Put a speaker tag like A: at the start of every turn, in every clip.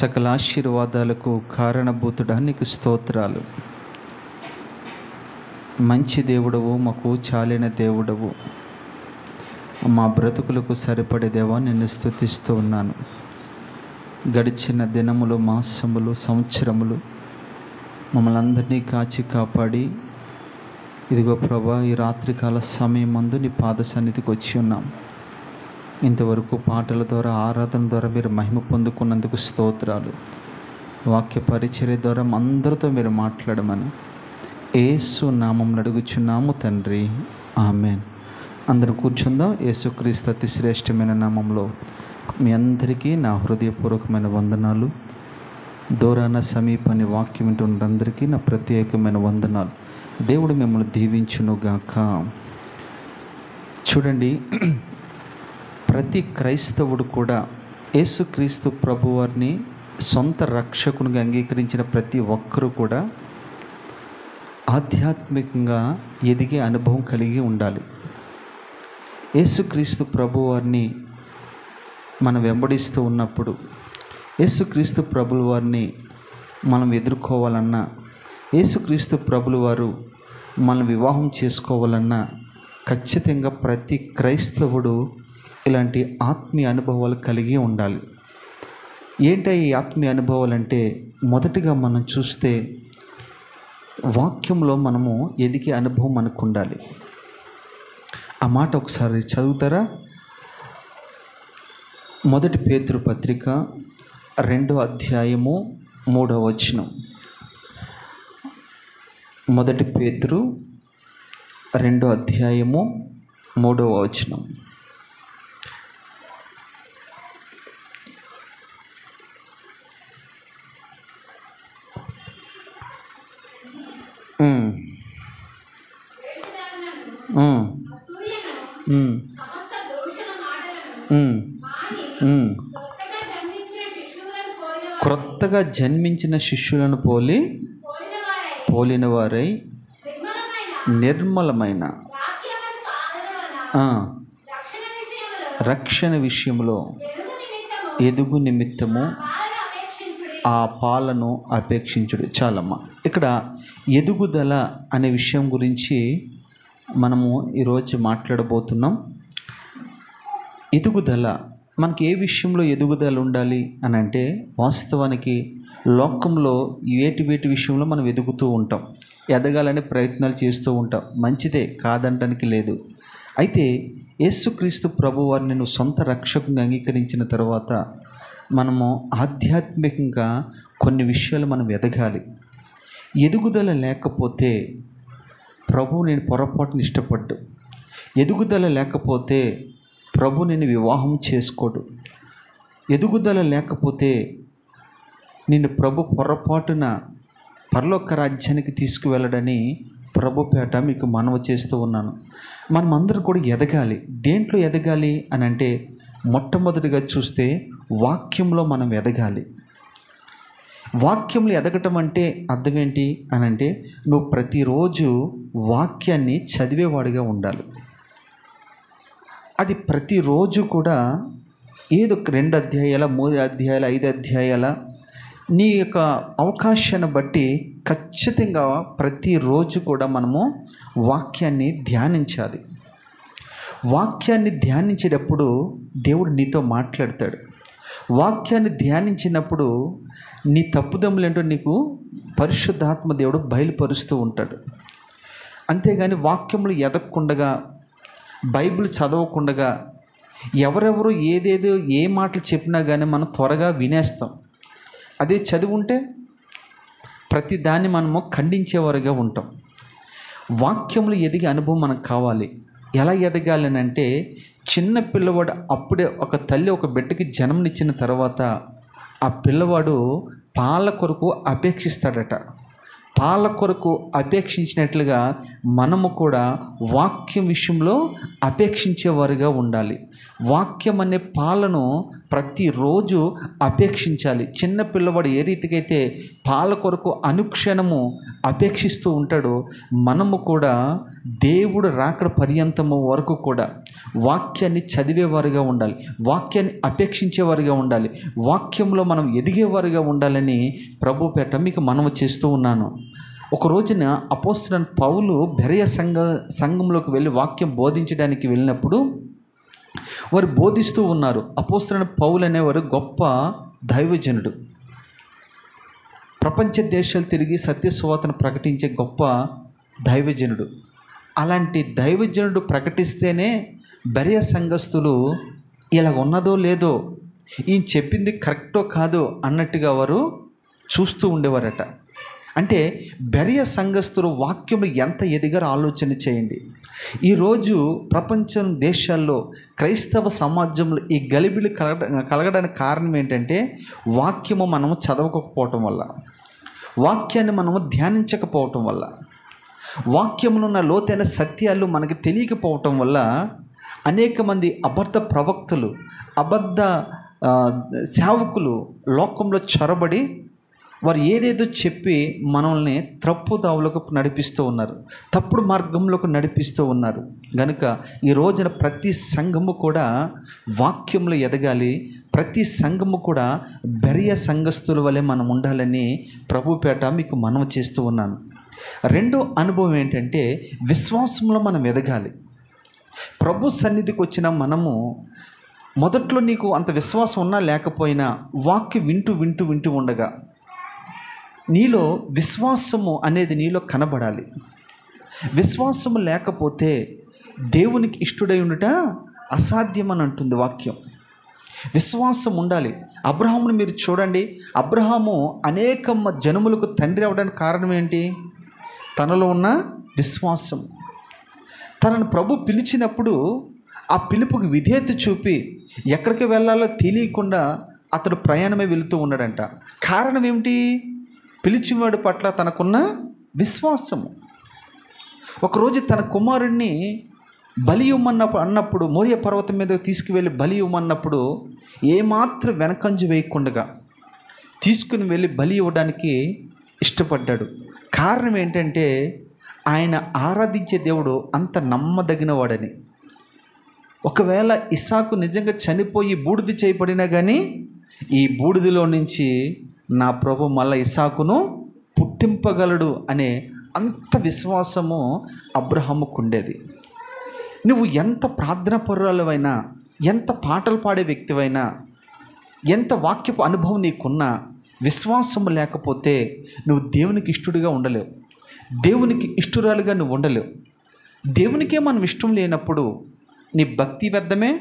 A: సకల ఆశీర్వాదాలకు కారణభూతుడా నీకు స్తోత్రాలు. మంచి దేవుడవు, మాకు చాలిన దేవుడవు, మా బ్రతుకులకు సరిపడే దేవా నిన్ను స్తుతిస్తూ ఉన్నాను. గడిచిన దినములు, మాసములు, సంవత్సరములు మమ్మల్ని అందరినీ కాచి కాపాడి ఇదిగో ప్రభా ఈ రాత్రికాల సమయం మందు నీ పాద సన్నిధికి వచ్చి ఉన్నాం. ఇంతవరకు పాటల ద్వారా, ఆరాధన ద్వారా మీరు మహిమ పొందుకున్నందుకు స్తోత్రాలు. వాక్య పరిచర్య ద్వారా అందరితో మీరు మాట్లాడమని యేసు నామమున అడుగుచున్నాము తండ్రి, ఆమేన్. అందరూ కూర్చుందాం. యేసుక్రీస్తు అతి శ్రేష్టమైన నామంలో మీ అందరికీ నా హృదయపూర్వకమైన వందనాలు. దూరాన సమీపాన్ని వాక్యం వింటున్నఅందరికీ నా ప్రత్యేకమైన వందనాలు. దేవుడు మిమ్మల్ని దీవించునుగాక. చూడండి, ప్రతి క్రైస్తవుడు కూడా యేసుక్రీస్తు ప్రభువారిని సొంత రక్షకునిగా అంగీకరించిన ప్రతి ఒక్కరూ కూడా ఆధ్యాత్మికంగా ఎదిగే అనుభవం కలిగి ఉండాలి. యేసుక్రీస్తు ప్రభువారిని మనం వెంబడిస్తూ ఉన్నప్పుడు, యేసుక్రీస్తు ప్రభుల వారిని మనం ఎదుర్కోవాలన్నా, యేసుక్రీస్తు ప్రభుల వారు మనం వివాహం చేసుకోవాలన్నా ఖచ్చితంగా ప్రతి క్రైస్తవుడు ఇలాంటి ఆత్మీయ అనుభవాలు కలిగి ఉండాలి. ఏంటి ఈ ఆత్మీయ అనుభవాలు అంటే, మొదటిగా మనం చూస్తే వాక్యంలో మనము ఎదిగే అనుభవం మనకు ఉండాలి. ఆ మాట ఒకసారి చదువుతారా? మొదటి పేతురు పత్రిక 2వ అధ్యాయము 3వ వచనం. మొదటి పేతురు 2వ అధ్యాయము 3వ వచనం. క్రొత్తగా జన్మించిన శిష్యులను పోలిన వారై నిర్మలమైన రక్షణ విషయంలో ఎదుగు నిమిత్తము ఆ పాలను అపేక్షించుడు. చాలమ్మా, ఇక్కడ ఎదుగుదల అనే విషయం గురించి మనము ఈరోజు మాట్లాడబోతున్నాం. ఎదుగుదల, మనకి ఏ విషయంలో ఎదుగుదల ఉండాలి అని అంటే, వాస్తవానికి లోకంలో వేటి విషయంలో మనం ఎదుగుతూ ఉంటాం, ఎదగాలని ప్రయత్నాలు చేస్తూ ఉంటాం. మంచిదే, కాదంటానికి లేదు. అయితే యేసుక్రీస్తు ప్రభువారిని నువ్వు సొంత రక్షకుని అంగీకరించిన తర్వాత మనము ఆధ్యాత్మికంగా కొన్ని విషయాలు మనం ఎదగాలి. ఎదుగుదల లేకపోతే ప్రభు నేను పొరపాటును ఇష్టపడ్డు, ఎదుగుదల లేకపోతే ప్రభు నిన్ను వివాహం చేసుకోడు, ఎదుగుదల లేకపోతే నిన్ను ప్రభు పొరపాటున పరలోక రాజ్యానికి తీసుకువెళ్ళడని ప్రభుపేట మీకు మనవి చేస్తూ ఉన్నాను. మనం అందరూ కూడా ఎదగాలి. దేంట్లో ఎదగాలి అని అంటే, మొట్టమొదటిగా చూస్తే వాక్యంలో మనం ఎదగాలి. వాక్యంలో ఎదగటం అంటే అర్థం ఏంటి అని అంటే, నువ్వు ప్రతిరోజు వాక్యాన్ని చదివేవాడిగా ఉండాలి. అది ప్రతిరోజు కూడా ఏదో 2 అధ్యాయాల, 3 అధ్యాయాల, 5 అధ్యాయాల నీ యొక్క అవకాశాన్ని బట్టి ఖచ్చితంగా ప్రతిరోజు కూడా మనము వాక్యాన్ని ధ్యానించాలి. వాక్యాన్ని ధ్యానించేటప్పుడు దేవుడు నీతో మాట్లాడతాడు. వాక్యాన్ని ధ్యానించినప్పుడు నీ తప్పుదమ్ములేంటో నీకు పరిశుద్ధాత్మ దేవుడు బయలుపరుస్తూ ఉంటాడు. అంతేగాని వాక్యములు ఎదగకుండగా, బైబిల్ చదవకుండగా ఎవరెవరు ఏదేదో ఏ మాటలు చెప్పినా కానీ మనం త్వరగా వినేస్తాం. అదే చదివి ఉంటే ప్రతి దాన్ని మనము ఖండించేవారుగా ఉంటాం. వాక్యములు ఎదిగే అనుభవం మనకు కావాలి. ఎలా ఎదగాలి అని అంటే, చిన్న పిల్లవాడు అప్పుడే ఒక తల్లి ఒక బిడ్డకి జన్మనిచ్చిన తర్వాత ఆ పిల్లవాడు పాల కొరకు అపేక్షిస్తాడట. పాల కొరకు అపేక్షించినట్లుగా మనము కూడా వాక్యం విషయంలో అపేక్షించేవారుగా ఉండాలి. వాక్యం అనే పాలను ప్రతిరోజు అపేక్షించాలి. చిన్న పిల్లవాడు ఏ రీతికైతే పాల కొరకు అనుక్షణము అపేక్షిస్తూ ఉంటాడో, మనము కూడా దేవుడు రాకడ పర్యంతము వరకు కూడా వాక్యాన్ని చదివేవారుగా ఉండాలి, వాక్యాన్ని అపేక్షించేవారుగా ఉండాలి, వాక్యంలో మనం ఎదిగేవారుగా ఉండాలని ప్రభు పేట మీకు మనవి చేస్తూ ఉన్నాను. ఒక రోజున అపోస్తలుడైన పౌలు బెరయ సంఘంలోకి వెళ్ళి వాక్యం బోధించడానికి వెళ్ళినప్పుడు వారు బోధిస్తూ ఉన్నారు. అపోస్తలుడైన పౌలు అనేవారు గొప్ప దైవజనుడు, ప్రపంచ దేశాలు తిరిగి సత్య సువార్తను ప్రకటించే గొప్ప దైవజనుడు. అలాంటి దైవజనుడు ప్రకటిస్తేనే బెరయ సంఘస్థులు ఇలా ఉన్నదో లేదో, ఈయన చెప్పింది కరెక్టో కాదో అన్నట్టుగా వారు చూస్తూ ఉండేవారట. అంటే బెరయ సంఘస్థులు వాక్యంలో ఎంత ఎదిగారో ఆలోచన చేయండి. ఈరోజు ప్రపంచం దేశాల్లో క్రైస్తవ సమాజంలో ఈ గలిబిలి కలగడానికి కారణం ఏంటంటే వాక్యము మనము చదవకపోవటం వల్ల, వాక్యాన్ని మనము ధ్యానించకపోవటం వల్ల, వాక్యంలో ఉన్న లోతైన సత్యాలు మనకి తెలియకపోవటం వల్ల అనేక మంది అబద్ధ ప్రవక్తలు, అబద్ధ సేవకులు లోకంలో చొరబడి వారు ఏదేదో చెప్పి మనల్ని త్రప్పుదావులకు నడిపిస్తూ ఉన్నారు, తప్పుడు మార్గంలోకి నడిపిస్తూ ఉన్నారు. కనుక ఈ రోజున ప్రతి సంఘము కూడా వాక్యంలో ఎదగాలి, ప్రతి సంఘము కూడా బెరయ సంఘస్థుల వలె మనం ఉండాలని ప్రభుపేట మీకు మనవి చేస్తూ ఉన్నాను. రెండో అనుభవం ఏంటంటే విశ్వాసంలో మనం ఎదగాలి. ప్రభు సన్నిధికి వచ్చిన మనము మొదట్లో నీకు అంత విశ్వాసం ఉన్నా లేకపోయినా వాక్యం వింటూ వింటూ వింటూ ఉండగా నీలో విశ్వాసము అనేది నీలో కనబడాలి. విశ్వాసము లేకపోతే దేవునికి ఇష్టడై ఉండుట అసాధ్యం అని అంటుంది వాక్యం. విశ్వాసం ఉండాలి. అబ్రహాముని మీరు చూడండి, అబ్రహాము అనేక జనములకు తండ్రి అవడానికి కారణం ఏంటి? తనలో ఉన్న విశ్వాసం. తనను ప్రభు పిలిచినప్పుడు ఆ పిలుపుకి విధేయత చూపి ఎక్కడికి వెళ్ళాలో తెలియకుండా అతడు ప్రయాణమే వెళుతూ ఉన్నాడంట. కారణం ఏమిటి? పిలిచివాడి పట్ల తనకున్న విశ్వాసము. ఒకరోజు తన కుమారుణ్ణి బలి అన్నప్పుడు మోరియా పర్వతం మీద తీసుకువెళ్ళి బలి ఇవ్వమన్నప్పుడు ఏమాత్రం వెనకంజు వేయకుండా తీసుకుని వెళ్ళి బలి ఇవ్వడానికి ఇష్టపడ్డాడు. కారణం ఏంటంటే ఆయన ఆరాధించే దేవుడు అంత నమ్మదగినవాడని. ఒకవేళ ఇస్సాకు నిజంగా చనిపోయి బూడిద చేయబడినా కానీ ఈ బూడిదలో నుంచి నా ప్రభు మళ్ళీ ఇస్సాకును పుట్టింపగలడు అనే అంత విశ్వాసము అబ్రహాముకు ఉండేది. నువ్వు ఎంత ప్రార్థనాపరురాలవైనా, ఎంత పాటలు పాడే వ్యక్తివైనా, ఎంత వాక్యపు అనుభవం నీకున్నా విశ్వాసము లేకపోతే నువ్వు దేవునికి ఇష్టడుగా ఉండలేవు, దేవునికి ఇష్టరాలుగా నువ్వు ఉండలేవు. దేవునికే మనం ఇష్టం లేనప్పుడు నీ భక్తి వ్యర్థమే,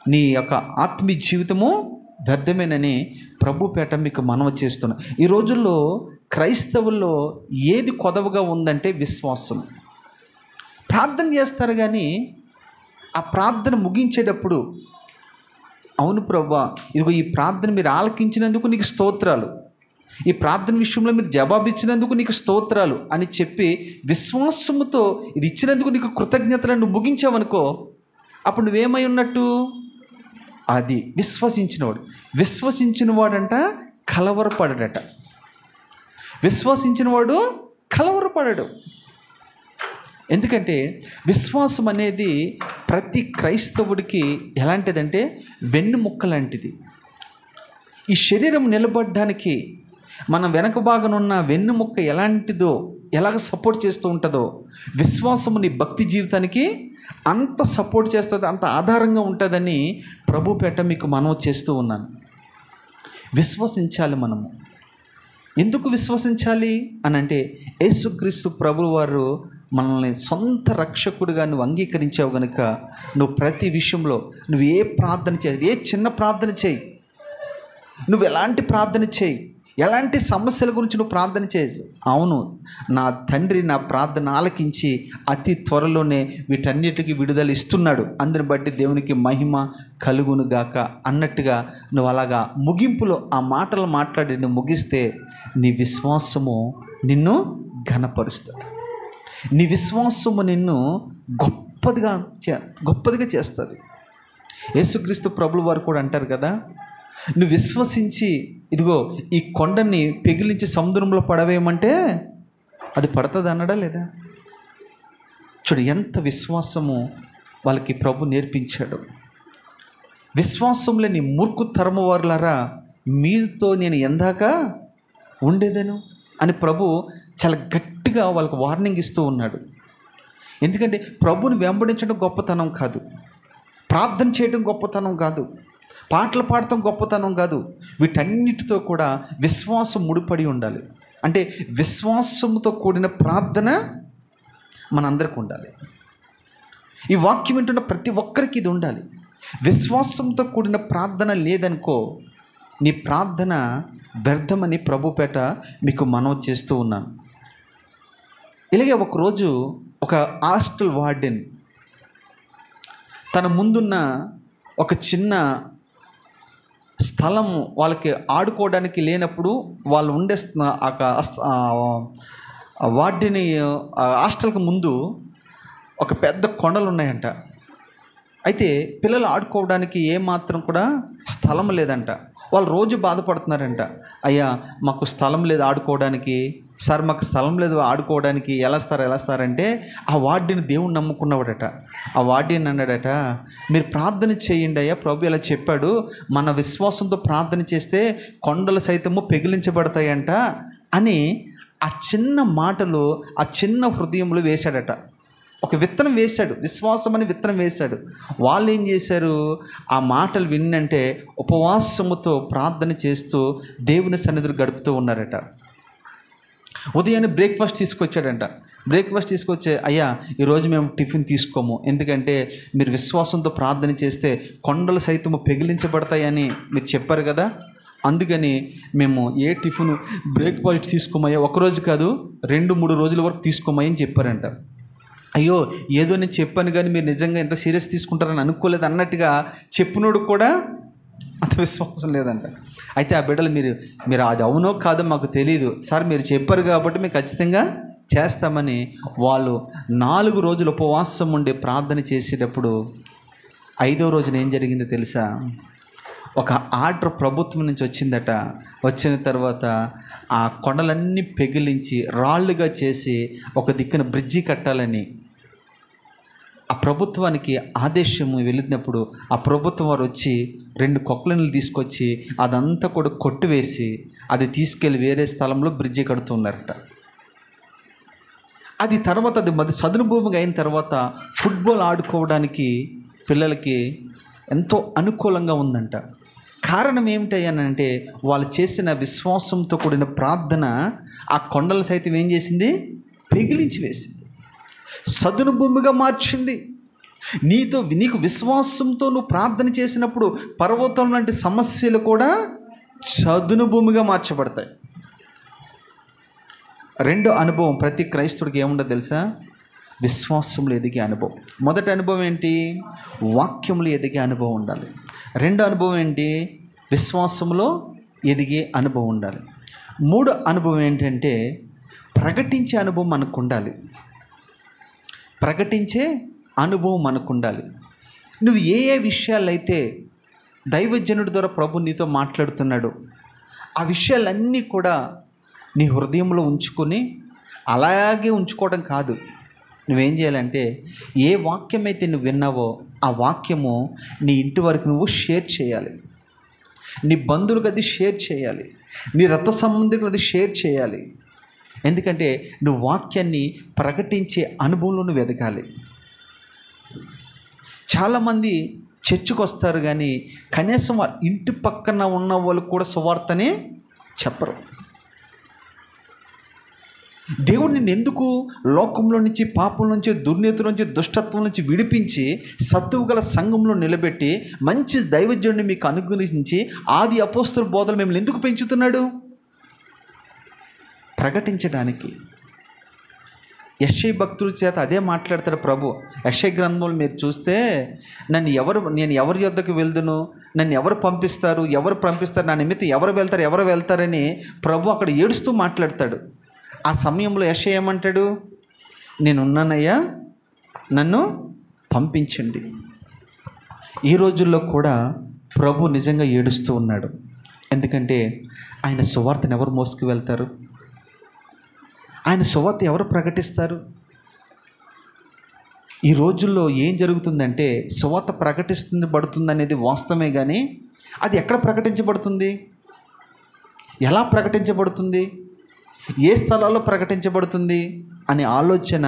A: నీ యొక్క ఆత్మీయ జీవితము వ్యర్థమేనని ప్రభుపేట మీకు మనవి చేస్తున్నా. ఈ రోజుల్లో క్రైస్తవుల్లో ఏది కొదవగా ఉందంటే విశ్వాసం. ప్రార్థన చేస్తారు కానీ ఆ ప్రార్థన ముగించేటప్పుడు అవును ప్రభువా, ఇదిగో ఈ ప్రార్థన మీరు ఆలకించినందుకు నీకు స్తోత్రాలు, ఈ ప్రార్థన విషయంలో మీరు జవాబు ఇచ్చినందుకు నీకు స్తోత్రాలు అని చెప్పి విశ్వాసముతో ఇది ఇచ్చినందుకు నీకు కృతజ్ఞతలను నువ్వు ముగించావనుకో, అప్పుడు నువ్వేమై ఉన్నట్టు? అది విశ్వసించినవాడు. విశ్వసించినవాడంట కలవరపడట. విశ్వసించినవాడు కలవరపడడు. ఎందుకంటే విశ్వాసం అనేది ప్రతి క్రైస్తవుడికి ఎలాంటిదంటే వెన్నుముక్క లాంటిది. ఈ శరీరం నిలబడడానికి మనం వెనక భాగనున్న వెన్నుముక్క ఎలాంటిదో, ఎలాగ సపోర్ట్ చేస్తూ ఉంటుందో విశ్వాసము నీ భక్తి జీవితానికి అంత సపోర్ట్ చేస్తుంది, అంత ఆధారంగా ఉంటుందని ప్రభుపేట మీకు మనవి చేస్తూ ఉన్నాను. విశ్వసించాలి మనము. ఎందుకు విశ్వసించాలి అని అంటే యేసుక్రీస్తు ప్రభువు వారు మనల్ని సొంత రక్షకుడిగా నువ్వు అంగీకరించావు కనుక నువ్వు ప్రతి విషయంలో నువ్వు ఏ ప్రార్థన చేయి, ఏ చిన్న ప్రార్థన చేయి, నువ్వు ఎలాంటి ప్రార్థన చేయి, ఎలాంటి సమస్యల గురించి నువ్వు ప్రార్థన చేయి, అవును నా తండ్రి నా ప్రార్థన ఆలకించి అతి త్వరలోనే వీటన్నిటికీ విడుదల ఇస్తున్నాడు, అందుని బట్టి దేవునికి మహిమ కలుగును గాక అన్నట్టుగా నువ్వు అలాగా ముగింపులో ఆ మాటలు మాట్లాడి నువ్వు ముగిస్తే నీ విశ్వాసము నిన్ను ఘనపరుస్తుంది, నీ విశ్వాసము నిన్ను గొప్పదిగా చేస్తుంది. యేసుక్రీస్తు ప్రభుల వారు కూడా అంటారు కదా, నువ్వు విశ్వసించి ఇదిగో ఈ కొండని పెగిలించి సముద్రంలో పడవేయమంటే అది పడుతుంది అన్నాడా లేదా? చూడు ఎంత విశ్వాసము వాళ్ళకి ప్రభు నేర్పించాడు. విశ్వాసం లేని మూర్ఖు తరము వారులారా, మీతో నేను ఎందాక ఉండేదను అని ప్రభు చాలా గట్టిగా వాళ్ళకి వార్నింగ్ ఇస్తూ ఉన్నాడు. ఎందుకంటే ప్రభుని వెంబడించడం గొప్పతనం కాదు, ప్రార్థన చేయడం గొప్పతనం కాదు, పాటలు పాడటం గొప్పతనం కాదు. వీటన్నిటితో కూడా విశ్వాసం ముడిపడి ఉండాలి. అంటే విశ్వాసంతో కూడిన ప్రార్థన మనందరికీ ఉండాలి. ఈ వాక్యం వింటున్న ప్రతి ఒక్కరికి ఇది ఉండాలి. విశ్వాసంతో కూడిన ప్రార్థన లేదనుకో, నీ ప్రార్థన వ్యర్థమని ప్రభుపేట మీకు మనవి చేస్తూ ఉన్నాను. ఇలాగే ఒకరోజు ఒక హాస్టల్ వార్డెన్ తన ముందున్న ఒక చిన్న స్థలం వాళ్ళకి ఆడుకోవడానికి లేనప్పుడు వాళ్ళు ఉండే వార్డెన్ హాస్టల్కి ముందు ఒక పెద్ద కొండలు ఉన్నాయంట. అయితే పిల్లలు ఆడుకోవడానికి ఏమాత్రం కూడా స్థలం లేదంట. వాళ్ళు రోజు బాధపడుతున్నారంట, అయ్యా మాకు స్థలం లేదు ఆడుకోవడానికి, సార్ మాకు స్థలం లేదు ఆడుకోవడానికి, ఎలా సార్ అంటే ఆ వార్డెన్ దేవుణ్ణి నమ్ముకున్నవాడట. ఆ వార్డెన్ అన్నాడట, మీరు ప్రార్థన చేయండి అయ్యా, ప్రభు ఇలా చెప్పాడు, మన విశ్వాసంతో ప్రార్థన చేస్తే కొండలు సైతము పెగిలించబడతాయంట అని ఆ చిన్న మాటలు ఆ చిన్న హృదయంలో వేశాడట. ఒక విత్తనం వేశాడు, విశ్వాసం అని విత్తనం వేశాడు. వాళ్ళు ఏం చేశారు, ఆ మాటలు విన్నంటే ఉపవాసముతో ప్రార్థన చేస్తూ దేవుని సన్నిధిలో గడుపుతూ ఉన్నారట. ఉదయాన్నే బ్రేక్ఫాస్ట్ తీసుకొచ్చాడంట. బ్రేక్ఫాస్ట్ తీసుకొచ్చే, అయ్యా ఈరోజు మేము టిఫిన్ తీసుకోము, ఎందుకంటే మీరు విశ్వాసంతో ప్రార్థన చేస్తే కొండలు సైతము పెగిలించబడతాయని మీరు చెప్పారు కదా, అందుకని మేము ఏ టిఫిన్ బ్రేక్ఫాస్ట్ తీసుకోమయ్యా, ఒకరోజు కాదు 2-3 రోజుల వరకు తీసుకోమని చెప్పారంట. అయ్యో ఏదో నేను చెప్పాను కానీ మీరు నిజంగా ఎంత సీరియస్ తీసుకుంటారని అనుకోలేదు అన్నట్టుగా చెప్పినోడు కూడా అంత విశ్వాసం లేదంట. అయితే ఆ బిడ్డలు మీరు అది అవునో కాదో మాకు తెలియదు సార్, మీరు చెప్పారు కాబట్టి మేము ఖచ్చితంగా చేస్తామని వాళ్ళు 4 రోజులు ఉపవాసం ఉండి ప్రార్థన చేసేటప్పుడు 5వ రోజున ఏం జరిగిందో తెలుసా? ఒక ఆర్డర్ ప్రభుత్వం నుంచి వచ్చిందట. వచ్చిన తర్వాత ఆ కొండలన్నీ పెగిలించి రాళ్ళుగా చేసి ఒక దిక్కున బ్రిడ్జి కట్టాలని ఆ ప్రభుత్వానికి ఆదేశము వెళ్ళినప్పుడు ఆ ప్రభుత్వం వారు వచ్చి 2 కొక్లెన్లు తీసుకొచ్చి అదంతా కూడా కొట్టివేసి అది తీసుకెళ్ళి వేరే స్థలంలో బ్రిడ్జి కడుతున్నారట. అది తర్వాత అది సదును భూమిగా అయిన తర్వాత ఫుట్బాల్ ఆడుకోవడానికి పిల్లలకి ఎంతో అనుకూలంగా ఉందంట. కారణం ఏమిటయ్యానంటే వాళ్ళు చేసిన విశ్వాసంతో కూడిన ప్రార్థన ఆ కొండలు సైతం ఏం చేసింది, పెగిలించి వేసింది, సదును భూమిగా మార్చింది. నీకు విశ్వాసంతో నువ్వు ప్రార్థన చేసినప్పుడు పర్వతం లాంటి సమస్యలు కూడా సదును భూమిగా మార్చబడతాయి. రెండో అనుభవం ప్రతి క్రైస్తవుడికి ఏముండదు తెలుసా? విశ్వాసంలో ఎదిగే అనుభవం. మొదటి అనుభవం ఏంటి? వాక్యంలో ఎదిగే అనుభవం ఉండాలి. రెండో అనుభవం ఏంటి? విశ్వాసంలో ఎదిగే అనుభవం ఉండాలి. మూడో అనుభవం ఏంటంటే ప్రకటించే అనుభవం మనకు ఉండాలి. ప్రకటించే అనుభవం మనకు ఉండాలి. నువ్వు ఏ విషయాలైతే దైవజనుడి ద్వారా ప్రభు నీతో మాట్లాడుతున్నాడు ఆ విషయాలన్నీ కూడా నీ హృదయంలో ఉంచుకొని అలాగే ఉంచుకోవడం కాదు. నువ్వేం చేయాలంటే ఏ వాక్యం అయితే నువ్వు విన్నావో ఆ వాక్యము నీ ఇంటి వరకు నువ్వు షేర్ చేయాలి, నీ బంధువులకు అది షేర్ చేయాలి, నీ రక్త సంబంధికులకు అది షేర్ చేయాలి. ఎందుకంటే నువ్వు వాక్యాన్ని ప్రకటించే అనుభవంలో నువ్వు ఎదగాలి. చాలామంది చర్చికి వస్తారు కానీ కనీసం ఇంటి పక్కన ఉన్న వాళ్ళు కూడా సువార్తనే చెప్పరు. దేవుడు నిన్ను ఎందుకు లోకంలో నుంచి, పాపం నుంచి, దుర్నీతి నుంచి, దుష్టత్వం నుంచి విడిపించి సత్తువు గల సంఘంలో నిలబెట్టి మంచి దైవజనుడిని మీకు అనుగ్రహించి ఆది అపోస్తలుల బోధలు మిమ్మల్ని ఎందుకు పెంచుతున్నాడు? ప్రకటించడానికి. యెషయా భక్తుల చేత అదే మాట్లాడతాడు ప్రభు. యెషయా గ్రంథంలో మీరు చూస్తే నేను ఎవరి యొద్దకు వెళ్దును, నన్ను ఎవరు పంపిస్తారు, నా నిమిత్తం ఎవరు వెళ్తారని ప్రభు అక్కడ ఏడుస్తూ మాట్లాడతాడు. ఆ సమయంలో యెషయా ఏమంటాడు? నేనున్నానయ్యా, నన్ను పంపించండి. ఈ రోజుల్లో కూడా ప్రభు నిజంగా ఏడుస్తూ ఉన్నాడు. ఎందుకంటే ఆయన సువార్తను ఎవరు మోసుకు వెళ్తారు? ఆయన సువార్త ఎవరు ప్రకటిస్తారు? ఈ రోజుల్లో ఏం జరుగుతుందంటే సువార్త ప్రకటించబడుతుంది అనేది వాస్తవమే, కానీ అది ఎక్కడ ప్రకటించబడుతుంది, ఎలా ప్రకటించబడుతుంది, ఏ స్థలాల్లో ప్రకటించబడుతుంది అనే ఆలోచన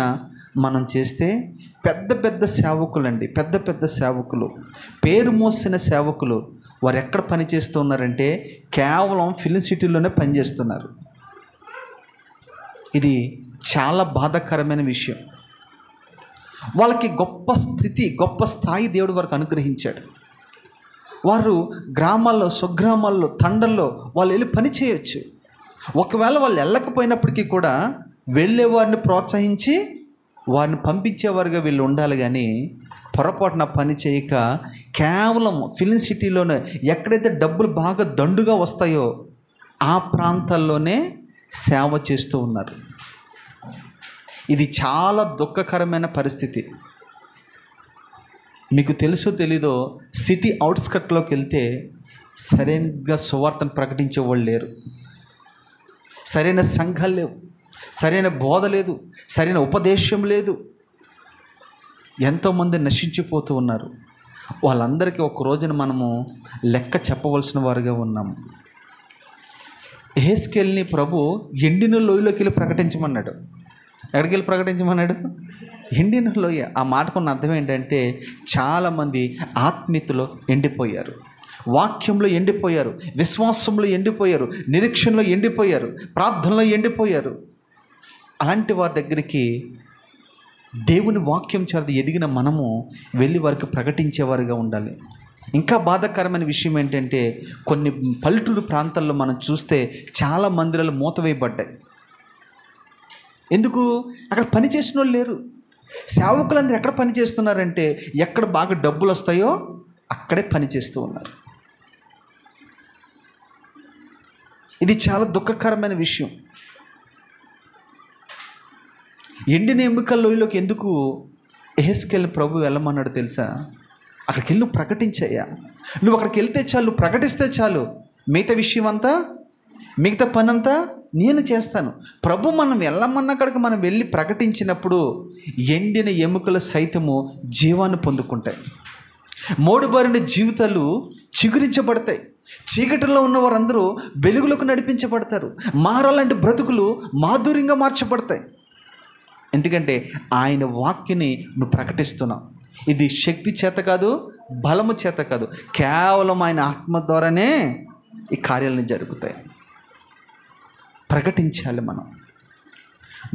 A: మనం చేస్తే పెద్ద పెద్ద సేవకులండి, పెద్ద పెద్ద సేవకులు, పేరు మోసిన సేవకులు, వారు ఎక్కడ పనిచేస్తూ ఉన్నారంటే కేవలం ఫిలిం సిటీలోనే పనిచేస్తున్నారు. ఇది చాలా బాధాకరమైన విషయం. వాళ్ళకి గొప్ప స్థితి, గొప్ప స్థాయి దేవుడు వారికి అనుగ్రహించాడు. వారు గ్రామాల్లో, స్వగ్రామాల్లో, తండల్లో వాళ్ళు వెళ్ళి పని చేయొచ్చు. ఒకవేళ వాళ్ళు వెళ్ళకపోయినప్పటికీ కూడా వెళ్ళే వారిని ప్రోత్సహించి వారిని పంపించేవారుగా వీళ్ళు ఉండాలి, కానీ పొరపాటున పని చేయక కేవలం ఫిలిం సిటీలోనే ఎక్కడైతే డబ్బులు బాగా దండుగా వస్తాయో ఆ ప్రాంతాల్లోనే సేవ చేస్తూ ఉన్నారు. ఇది చాలా దుఃఖకరమైన పరిస్థితి. మీకు తెలుసో తెలీదో, సిటీ అవుట్స్కట్లోకి వెళ్తే సరైనగా సువార్తను ప్రకటించే వాళ్ళు లేరు. సరైన సంఘాలు లేవు, సరైన బోధ లేదు, సరైన ఉపదేశం లేదు. ఎంతోమంది నశించిపోతూ ఉన్నారు. వాళ్ళందరికీ ఒక రోజున మనము లెక్క చెప్పవలసిన వారుగా ఉన్నాము. యెహెజ్కేలుని ప్రభు ఎండిన లోయలోకి వెళ్ళి ప్రకటించమన్నాడు. ఎక్కడికి వెళ్ళి ప్రకటించమన్నాడు? ఎండిన లోయ. ఆ మాటకున్న అర్థం ఏంటంటే చాలామంది ఆత్మీయతలో ఎండిపోయారు, వాక్యంలో ఎండిపోయారు, విశ్వాసంలో ఎండిపోయారు, నిరీక్షణలో ఎండిపోయారు, ప్రార్థనలో ఎండిపోయారు. అలాంటి వారి దగ్గరికి దేవుని వాక్యం చేత ఎదిగిన మనము వెళ్ళి వారికి ప్రకటించేవారుగా ఉండాలి. ఇంకా బాధాకరమైన విషయం ఏంటంటే కొన్ని పల్లెటూరు ప్రాంతాల్లో మనం చూస్తే చాలా మందిరాలు మూతవేయబడ్డాయి. ఎందుకు? అక్కడ పని చేసిన వాళ్ళు లేరు. సేవకులందరూ ఎక్కడ పని చేస్తున్నారంటే ఎక్కడ బాగా డబ్బులు వస్తాయో అక్కడే పని చేస్తూ ఉన్నారు. ఇది చాలా దుఃఖకరమైన విషయం. ఎండిన ఎముకల లోయలోకి ఎందుకు యెహెజ్కేలు ప్రభు వెళ్ళమన్నాడు తెలుసా? అక్కడికి వెళ్ళి నువ్వు ప్రకటించయ్యా. నువ్వు అక్కడికి వెళ్తే చాలు, నువ్వు ప్రకటిస్తే చాలు, మిగతా విషయం అంతా, మిగతా పని అంతా నేను చేస్తాను. ప్రభు మనం వెళ్ళమన్న అక్కడికి మనం వెళ్ళి ప్రకటించినప్పుడు ఎండిన ఎముకలు సైతము జీవాన్ని పొందుకుంటాయి. మోడుబారిన జీవితాలు చిగురించబడతాయి. చీకటిలో ఉన్న వారందరూ వెలుగులకు నడిపించబడతారు. మారాలంటే బ్రతుకులు మాధుర్యంగా మార్చబడతాయి. ఎందుకంటే ఆయన వాక్యని నువ్వు ప్రకటిస్తున్నావు. ఇది శక్తి చేత కాదు, బలము చేత కాదు, కేవలం ఆయన ఆత్మ ద్వారానే ఈ కార్యాలను జరుగుతాయి. ప్రకటించాలి మనం.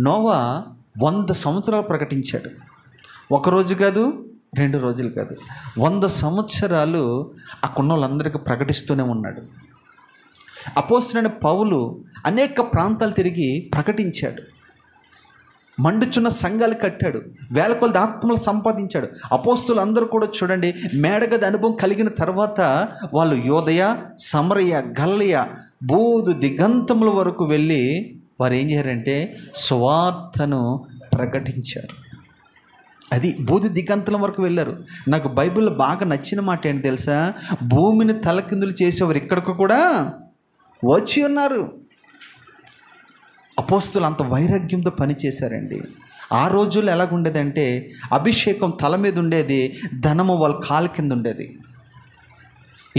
A: నోవా 100 సంవత్సరాలు ప్రకటించాడు. ఒకరోజు కాదు, 2 రోజులు కాదు, 100 సంవత్సరాలు అక్కడున్న వాళ్ళందరికీ ప్రకటిస్తూనే ఉన్నాడు. అపోస్తలుడైన పౌలు అనేక ప్రాంతాలు తిరిగి ప్రకటించాడు. మండుచున్న సంఘాలు కట్టాడు. వేల కొలది ఆత్మలు సంపాదించాడు. అపోస్తలు అందరూ కూడా చూడండి, మేడగది అనుభవం కలిగిన తర్వాత వాళ్ళు యోదయ, సమరయ, గలిలయ, బూదు దిగంతముల వరకు వెళ్ళి వారు ఏం చేశారంటే సువార్తను ప్రకటించారు. అది బూది దిగంతలం వరకు వెళ్ళారు. నాకు బైబిల్లో బాగా నచ్చిన మాట ఏంటి తెలుసా? భూమిని తలకిందులు చేసేవారు ఇక్కడికి కూడా వచ్చి ఉన్నారు. అపోస్తులు అంత వైరాగ్యంతో పనిచేశారండి. ఆ రోజుల్లో ఎలాగుండేదంటే అభిషేకం తల మీద ఉండేది, ధనము వాళ్ళ కాలు కింద ఉండేది.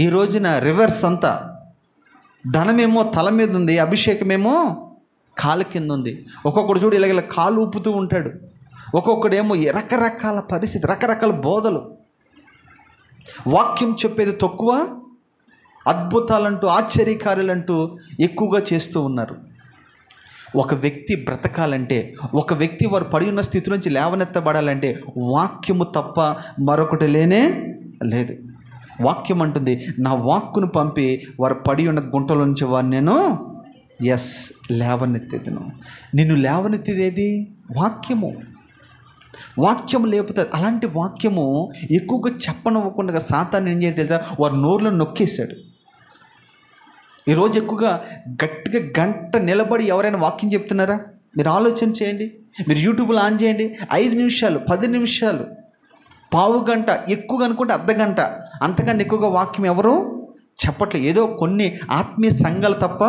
A: ఈ రోజున రివర్స్ అంతా, ధనమేమో తల మీద ఉంది, అభిషేకమేమో కాలు కింద ఉంది. ఒక్కొక్కడు చూడు ఇలాగ కాలు ఊపుతూ ఉంటాడు. ఒక్కొక్కడేమో రకరకాల పరిస్థితి, రకరకాల బోధలు. వాక్యం చెప్పేది తక్కువ, అద్భుతాలంటూ ఆశ్చర్యకార్యాలంటూ ఎక్కువగా చేస్తూ ఉన్నారు. ఒక వ్యక్తి బ్రతకాలంటే, ఒక వ్యక్తి వారు పడి ఉన్న స్థితి నుంచి లేవనెత్తబడాలంటే వాక్యము తప్ప మరొకటి లేనే లేదు. వాక్యం అంటుంది, నా వాక్కును పంపి వారు పడి ఉన్న గుంటల నుంచి వారు నేను లేవనెత్తేదను. నిన్ను లేవనెత్తేది వాక్యము. వాక్యము లేపుతుంది. అలాంటి వాక్యము ఎక్కువగా చెప్పనివ్వకుండా సాతాను ఏం చేయాలి తెలుసా? వారు నోరులో నొక్కేశాడు. ఈరోజు ఎక్కువగా గట్టిగా గంట నిలబడి ఎవరైనా వాక్యం చెప్తున్నారా? మీరు ఆలోచన చేయండి. మీరు యూట్యూబ్లో ఆన్ చేయండి. 5 నిమిషాలు, 10 నిమిషాలు పావు గంట, ఎక్కువగా అనుకుంటే అర్ధ గంట, అంతకన్నా ఎక్కువగా వాక్యం ఎవరు చెప్పట్లేదు. ఏదో కొన్ని ఆత్మీయ సంఘాలు తప్ప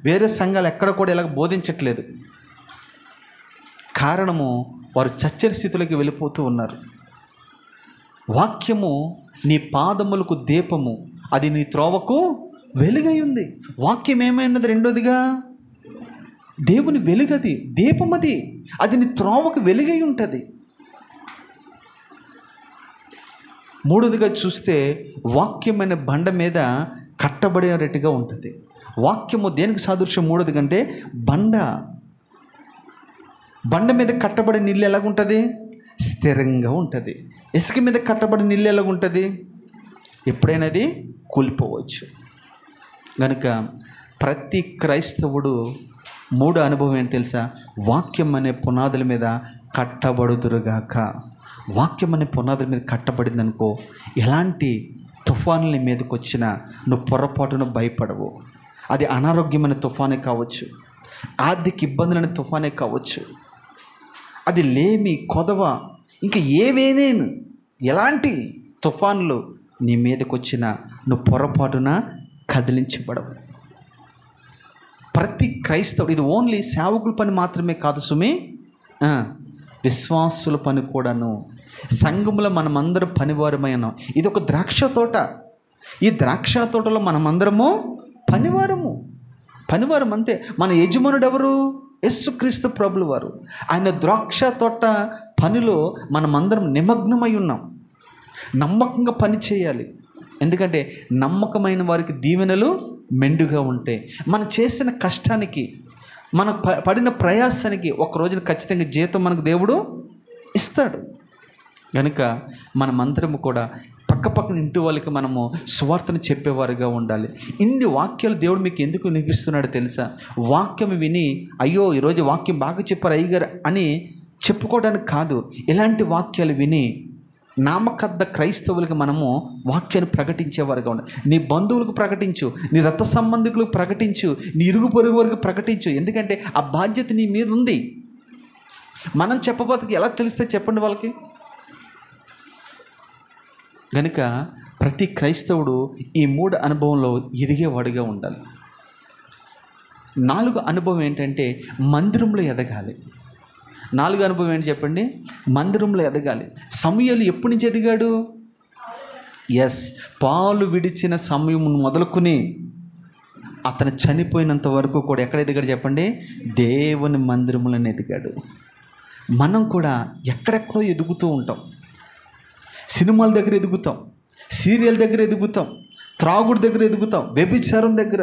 A: వేరే సంఘాలు ఎక్కడ కూడా ఇలాగ బోధించట్లేదు. కారణము వారు చచ్చని స్థితిలోకి వెళ్ళిపోతూ ఉన్నారు. వాక్యము నీ పాదములకు దీపము, అది నీ త్రోవకు వెలుగై ఉంది. వాక్యం ఏమైనది? రెండోదిగా దేవుని వెలుగది, దీపం అది నీ త్రోవకు వెలుగై ఉంటుంది. మూడోదిగా చూస్తే వాక్యమైన బండ మీద కట్టబడిన రెట్టిగా ఉంటుంది. వాక్యము దేనికి సాదృశ్యం? మూడోది కంటే బండ మీద కట్టబడిన ఇల్లు ఎలాగుంటుంది? స్థిరంగా ఉంటుంది. ఇసుక మీద కట్టబడిన ఇల్లు ఎలాగుంటుంది? ఎప్పుడైనా అది కూలిపోవచ్చు. కనుక ప్రతి క్రైస్తవుడు మూడో అనుభవం ఏంటి తెలుసా? వాక్యం అనే పునాదుల మీద కట్టబడుదురుగాక. వాక్యం అనే పునాదుల మీద కట్టబడింది అనుకో, ఎలాంటి తుఫానుల మీదకి వచ్చినా నువ్వు పొరపాటును భయపడవు. అది అనారోగ్యమైన తుఫానే కావచ్చు, ఆర్థిక ఇబ్బందులైన తుఫానే కావచ్చు, అది లేమి, కొదవ, ఇంకా ఏవేనేను ఎలాంటి తుఫానులు నీ మీదకి వచ్చినా నువ్వు పొరపాటున కదిలించబడవు. ప్రతి క్రైస్తవుడు, ఇది ఓన్లీ సేవకుల పని మాత్రమే కాదు సుమి, విశ్వాసుల పని కూడాను. సంఘంలో మనమందరం పనివారమైనాం. ఇది ఒక ద్రాక్ష తోట. ఈ ద్రాక్ష తోటలో మనమందరము పనివారం అంతే. మన యజమానుడు ఎవరు? యేసుక్రీస్తు ప్రభుల వారు. ఆయన ద్రాక్ష తోట పనిలో మనమందరం నిమగ్నమై ఉన్నాం. నమ్మకంగా పని చేయాలి. ఎందుకంటే నమ్మకమైన వారికి దీవెనలు మెండుగా ఉంటాయి. మనం చేసిన కష్టానికి, మన పడిన ప్రయాసానికి ఒక రోజున ఖచ్చితంగా జీతం మనకు దేవుడు ఇస్తాడు. కనుక మనమందరము కూడా పక్కపక్కన ఇంటి వాళ్ళకి మనము సువార్తను చెప్పేవారుగా ఉండాలి. ఇన్ని వాక్యాలు దేవుడు మీకు ఎందుకు వినిపిస్తున్నాడో తెలుసా? వాక్యం విని అయ్యో ఈరోజు వాక్యం బాగా చెప్పారు అయ్యగారు అని చెప్పుకోవడానికి కాదు. ఇలాంటి వాక్యాలు విని నామకద్ద క్రైస్తవులకు మనము వాక్యాన్ని ప్రకటించేవారుగా ఉండాలి. నీ బంధువులకు ప్రకటించు, నీ రక్త సంబంధికులకు ప్రకటించు, నీ ఇరుగు పొరుగు వరకు ప్రకటించు. ఎందుకంటే ఆ బాధ్యత నీ మీద ఉంది. మనం చెప్పబోతుకి ఎలా తెలిస్తే చెప్పండి వాళ్ళకి. కనుక ప్రతి క్రైస్తవుడు ఈ 3 అనుభవంలో ఎదిగేవాడుగా ఉండాలి. 4 అనుభవం ఏంటంటే మందిరంలో ఎదగాలి. 4 అనుభవం ఏంటి చెప్పండి? మందిరంలో ఎదగాలి. సమూయేలు ఎప్పటి నుంచి ఎదిగాడు? పాలు విడిచిన సమయం మొదలుకొని అతను చనిపోయినంత వరకు కూడా ఎక్కడ ఎదిగాడు చెప్పండి? దేవుని మందిరంలోనే ఎదిగాడు. మనం కూడా ఎక్కడెక్కడో ఎదుగుతూ ఉంటాం. సినిమాల దగ్గర ఎదుగుతాం, సీరియల్ దగ్గర ఎదుగుతాం, త్రాగుడు దగ్గర ఎదుగుతాం, వ్యభిచారం దగ్గర,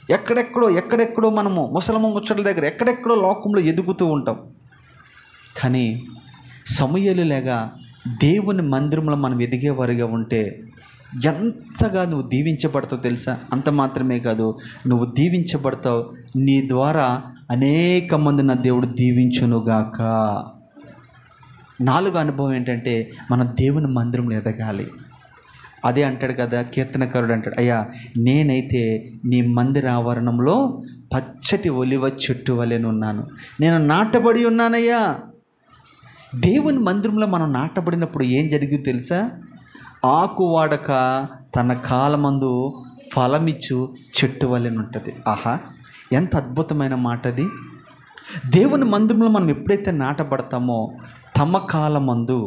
A: ఎక్కడెక్కడో మనము ముసలమ్మ ముచ్చట్ల దగ్గర ఎక్కడెక్కడో లోకంలో ఎదుగుతూ ఉంటాం. కానీ సమూయేలు లేగా దేవుని మందిరంలో మనం ఎదిగేవారిగా ఉంటే ఎంతగా నువ్వు దీవించబడతావు తెలుసా? అంత మాత్రమే కాదు, నువ్వు దీవించబడతావు. నీ ద్వారా అనేక మంది నా దేవుడు దీవించునుగాక. 4 అనుభవం ఏంటంటే మనం దేవుని మందిరంలో ఎదగాలి. అదే అంటాడు కదా కీర్తనకారుడు, అంటాడు, అయ్యా నేనైతే నీ మందిర ఆవరణంలో పచ్చటి ఒలివ చెట్టు వలెనున్నాను, నేను నాటబడి ఉన్నానయ్యా. దేవుని మందిరంలో మనం నాటబడినప్పుడు ఏం జరిగింది తెలుసా? ఆకు వాడక తన కాలమందు ఫలమిచ్చు చెట్టు వలెనుంటుంది. ఆహా, ఎంత అద్భుతమైన మాట అది. దేవుని మందిరంలో మనం ఎప్పుడైతే నాటబడతామో తమ కాలమందు,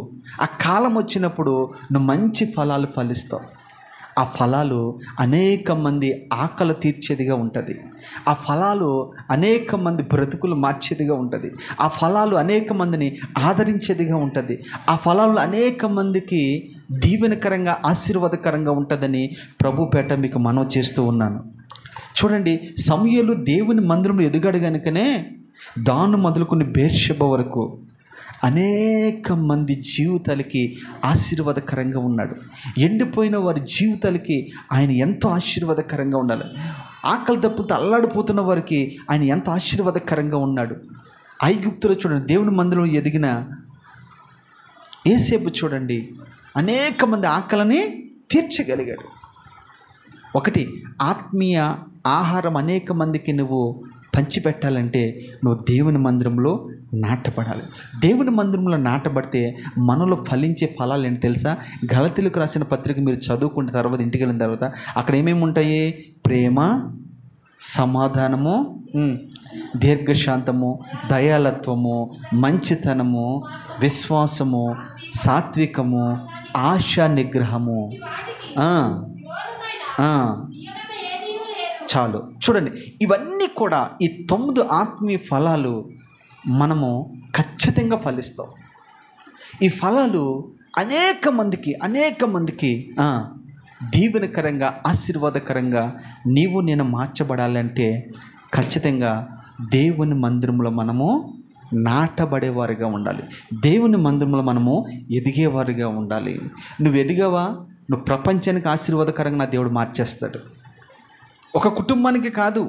A: ఆ కాలం వచ్చినప్పుడు నువ్వు మంచి ఫలాలు ఫలిస్తావు. ఆ ఫలాలు అనేక మంది ఆకలి తీర్చేదిగా ఉంటుంది. ఆ ఫలాలు అనేక మంది బ్రతుకులు మార్చేదిగా ఉంటుంది. ఆ ఫలాలు అనేక మందిని ఆదరించేదిగా ఉంటుంది. ఆ ఫలాలు అనేక మందికి దీవెనకరంగా, ఆశీర్వాదకరంగా ఉంటుందని ప్రభుపేట మీకు మనవి చేస్తూ ఉన్నాను. చూడండి, సమూయేలు దేవుని మందిరంలో ఎదుగాడు కనుకనే దాను మొదలుకొని బేర్షెబ వరకు అనేక మంది జీవితాలకి ఆశీర్వాదకరంగా ఉన్నాడు. ఎండిపోయిన వారి జీవితాలకి ఆయన ఎంతో ఆశీర్వాదకరంగా ఉండాలి. ఆకలి దప్పులతో అల్లాడిపోతున్న వారికి ఆయన ఎంతో ఆశీర్వాదకరంగా ఉన్నాడు. ఐగుప్తులో చూడండి, దేవుని మందిరంలో ఎదిగిన యోసేపు చూడండి, అనేక మంది ఆకలిని తీర్చగలిగాడు. ఒకటి, ఆత్మీయ ఆహారం అనేక మందికి నువ్వు పంచిపెట్టాలంటే నువ్వు దేవుని మందిరంలో నాటబడాలి. దేవుని మందిరంలో నాటబడితే మనలో ఫలించే ఫలాలు ఏంటి తెలుసా? గలతీయులకు రాసిన పత్రిక మీరు చదువుకున్న తర్వాత, ఇంటికి వెళ్ళిన తర్వాత అక్కడ ఏమేమి ఉంటాయి? ప్రేమ, సమాధానము, దీర్ఘశాంతము, దయాళత్వము, మంచితనము, విశ్వాసము, సాత్వికము, ఆశా నిగ్రహము. చాలు. చూడండి, ఇవన్నీ కూడా ఈ 9 ఆత్మీయ ఫలాలు మనము ఖచ్చితంగా ఫలిస్తాం. ఈ ఫలాలు అనేక మందికి దీవెనకరంగా, ఆశీర్వాదకరంగా నీవు నేను మార్చబడాలంటే ఖచ్చితంగా దేవుని మందిరంలో మనము నాటబడేవారుగా ఉండాలి. దేవుని మందిరంలో మనము ఎదిగేవారుగా ఉండాలి. నువ్వు ఎదిగావా, నువ్వు ప్రపంచానికి ఆశీర్వాదకరంగా నా దేవుడు మార్చేస్తాడు. ఒక కుటుంబానికి కాదు,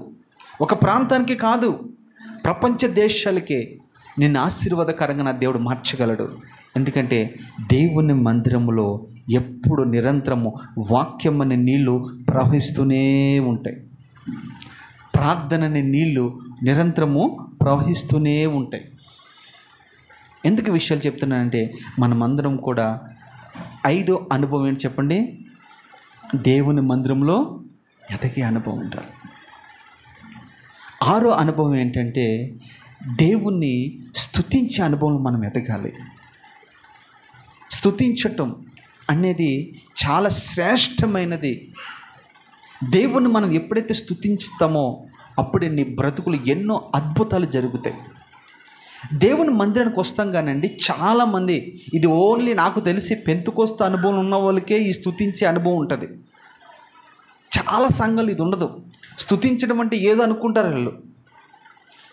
A: ఒక ప్రాంతానికి కాదు, ప్రపంచ దేశాలకే నిన్ను ఆశీర్వాదకరంగా నా దేవుడు మార్చగలడు. ఎందుకంటే దేవుని మందిరములో ఎప్పుడు నిరంతరము వాక్యం అనే నీళ్లు ప్రవహిస్తూనే ఉంటాయి. ప్రార్థన అనే నీళ్లు నిరంతరము ప్రవహిస్తూనే ఉంటాయి. ఎందుకు విషయాలు చెప్తున్నానంటే, మనమందరం కూడా 5వ అనుభవం ఏంటి చెప్పండి? దేవుని మందిరంలో ఎదిగే అనుభవం ఉంటారు. 6వ అనుభవం ఏంటంటే, దేవుణ్ణి స్తుతించే అనుభవం మనం ఎదగాలి. స్తుతించటం అనేది చాలా శ్రేష్టమైనది. దేవుణ్ణి మనం ఎప్పుడైతే స్తుతించుతామో అప్పుడే నీ బ్రతుకులు ఎన్నో అద్భుతాలు జరుగుతాయి. దేవుని మందిరానికి వస్తాం కానండి, చాలామంది, ఇది ఓన్లీ నాకు తెలిసి పెంతుకోస్తు అనుభవం ఉన్న వాళ్ళకే ఈ స్తుతించే అనుభవం ఉంటుంది. చాలా సంఘాలు ఇది ఉండదు. స్తుతించడం అంటే ఏదో అనుకుంటారు వాళ్ళు.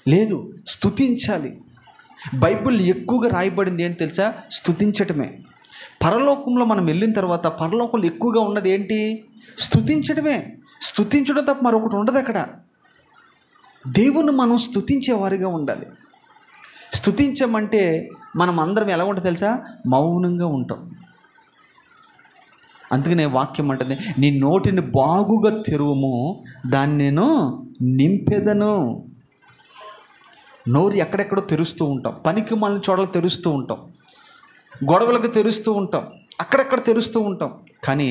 A: లేదు, స్తుతించాలి. బైబిల్ ఎక్కువగా రాయబడింది ఏంటి తెలుసా? స్తుతించటమే. పరలోకంలో మనం వెళ్ళిన తర్వాత పరలోకంలో ఎక్కువగా ఉన్నది ఏంటి? స్తుతించడమే. స్తుతించడం తప్ప మరొకటి ఉండదు అక్కడ. దేవుని మనం స్తుతించేవారిగా ఉండాలి. స్తుతించమంటే మనం అందరం ఎలా ఉంటుంది తెలుసా? మౌనంగా ఉంటాం. అందుకనే వాక్యం అంటుంది, నీ నోటిని బాగుగా తెరువము, దాన్ని నేను నింపెదను. నోరు ఎక్కడెక్కడో తెరుస్తూ ఉంటాం, పనికి మాలిన చోట్ల తెరుస్తూ ఉంటాం, గొడవలకు తెరుస్తూ ఉంటాం, అక్కడెక్కడ తెరుస్తూ ఉంటాం. కానీ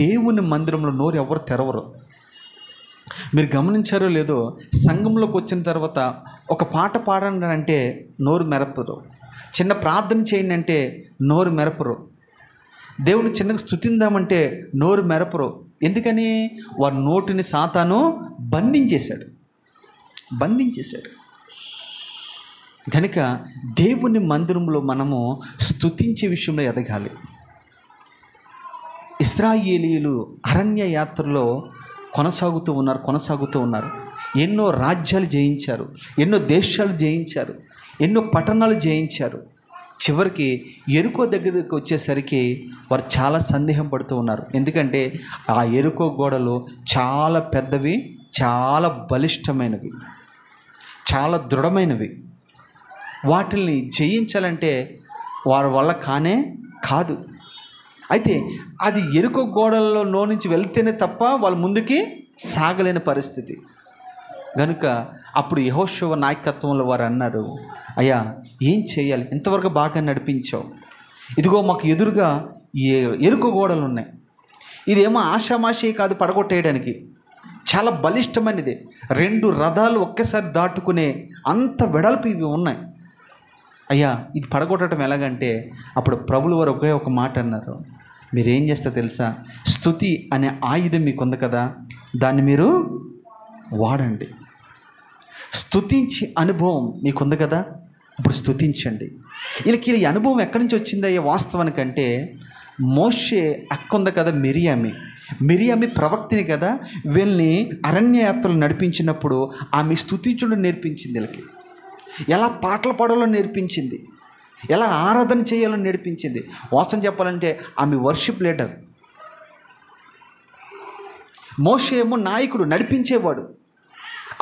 A: దేవుని మందిరంలో నోరు ఎవరు తెరవరు. మీరు గమనించారో లేదో, సంఘంలోకి వచ్చిన తర్వాత ఒక పాట పాడండి అంటే నోరు మెరపరు, చిన్న ప్రార్థన చేయండి అంటే నోరు మెరపరు, దేవుని చిన్నగా స్తుతిందామంటే నోరు మెరపరు. ఎందుకని? వారి నోటిని సాతాను బంధించేశాడు. కనుక దేవుని మందిరంలో మనము స్తుతించే విషయంలో ఎదగాలి. ఇశ్రాయేలీయులు అరణ్య యాత్రలో కొనసాగుతూ ఉన్నారు. ఎన్నో రాజ్యాలు జయించారు, ఎన్నో దేశాలు జయించారు, ఎన్నో పట్టణాలు జయించారు. చివరికి ఎరుకో దగ్గరికి వచ్చేసరికి వారు చాలా సందేహం పడుతూ ఉన్నారు. ఎందుకంటే ఆ ఎరుకో గోడలు చాలా పెద్దవి, చాలా బలిష్టమైనవి, చాలా దృఢమైనవి. వాటిని జయించాలంటే వారి వల్ల కాదు. అయితే అది ఎరుకో గోడలలో నుంచి వెళ్తేనే తప్ప వాళ్ళు ముందుకి సాగలేని పరిస్థితి. కనుక అప్పుడు యెహోషువ నాయకత్వంలో వారు అన్నారు, అయ్యా ఏం చేయాలి? ఇంతవరకు బాగా నడిపించావు, ఇదిగో మాకు ఎదురుగా ఎరుకో గోడలు ఉన్నాయి. ఇదేమో ఆషామాషి కాదు పడగొట్టేయడానికి, చాలా బలిష్టమైనది. 2 రథాలు ఒక్కసారి దాటుకునే అంత వెడల్పు ఇవి ఉన్నాయి. అయ్యా ఇది పడగొట్టడం ఎలాగంటే, అప్పుడు ప్రభులు వారు ఒకే ఒక మాట అన్నారు, మీరేం చేస్తారో తెలుసా? స్తుతి అనే ఆయుధం మీకు ఉంది కదా, దాన్ని మీరు వాడండి. స్తుతించి అనుభవం మీకుంది కదా, ఇప్పుడు స్తుతించండి. వీళ్ళకి ఈ అనుభవం ఎక్కడి నుంచి వచ్చిందయ్యే వాస్తవానికంటే, మోషే అక్క ఉంది కదా, మిరియామి ప్రవక్తిని కదా, వీళ్ళని అరణ్యయాత్రలు నడిపించినప్పుడు ఆమె స్తుతించడం నేర్పించింది. వీళ్ళకి ఎలా పాటలు పాడాలో నేర్పించింది, ఎలా ఆరాధన చేయాలో నేర్పించింది. వాస్తవం చెప్పాలంటే ఆమె వర్షిప్ లీడర్. మోషే ఏమో నాయకుడు, నడిపించేవాడు.